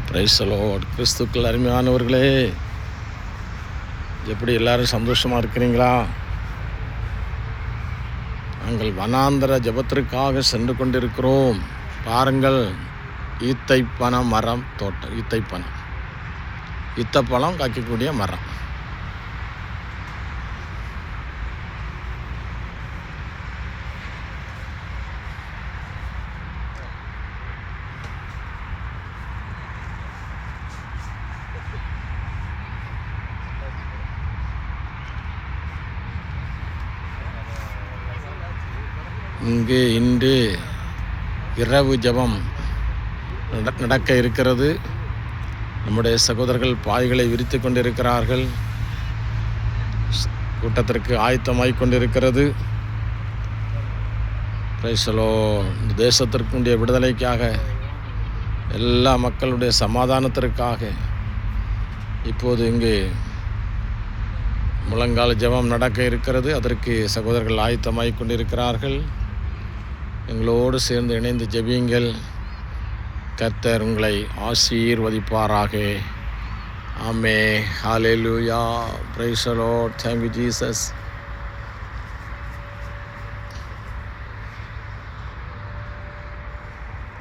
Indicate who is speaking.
Speaker 1: Price the Lord. கிறிஸ்துக்கள் அருமையானவர்களே, எப்படி எல்லாரும் சந்தோஷமாக இருக்கிறீங்களா? நாங்கள் வனாந்தர ஜபத்திற்காக சென்று கொண்டிருக்கிறோம். பாருங்கள், ஈத்தைப்பன மரம் தோட்டம். ஈத்தைப்பனம், ஈத்தப்பழம் காய்க்கக்கூடிய மரம். இங்கு இன்று இரவு ஜெபம் நடக்க இருக்கிறது. நம்முடைய சகோதரர்கள் பாய்களை விரித்து கொண்டிருக்கிறார்கள். கூட்டத்திற்கு ஆயத்தமாய் கொண்டிருக்கிறது. Price the Lord. இந்த தேசத்திற்குடைய விடுதலைக்காக, எல்லா மக்களுடைய சமாதானத்திற்காக இப்போது இங்கு முழங்கால ஜெபம் நடக்க இருக்கிறது. அதற்கு சகோதரர்கள் ஆயத்தமாய் கொண்டிருக்கிறார்கள். எங்களோடு சேர்ந்து இணைந்து ஜெபியுங்கள். கர்த்தர் உங்களை ஆசீர்வதிப்பாராக. ஆமென். ஹல்லேலூயா. Praise the lord. Thank you Jesus.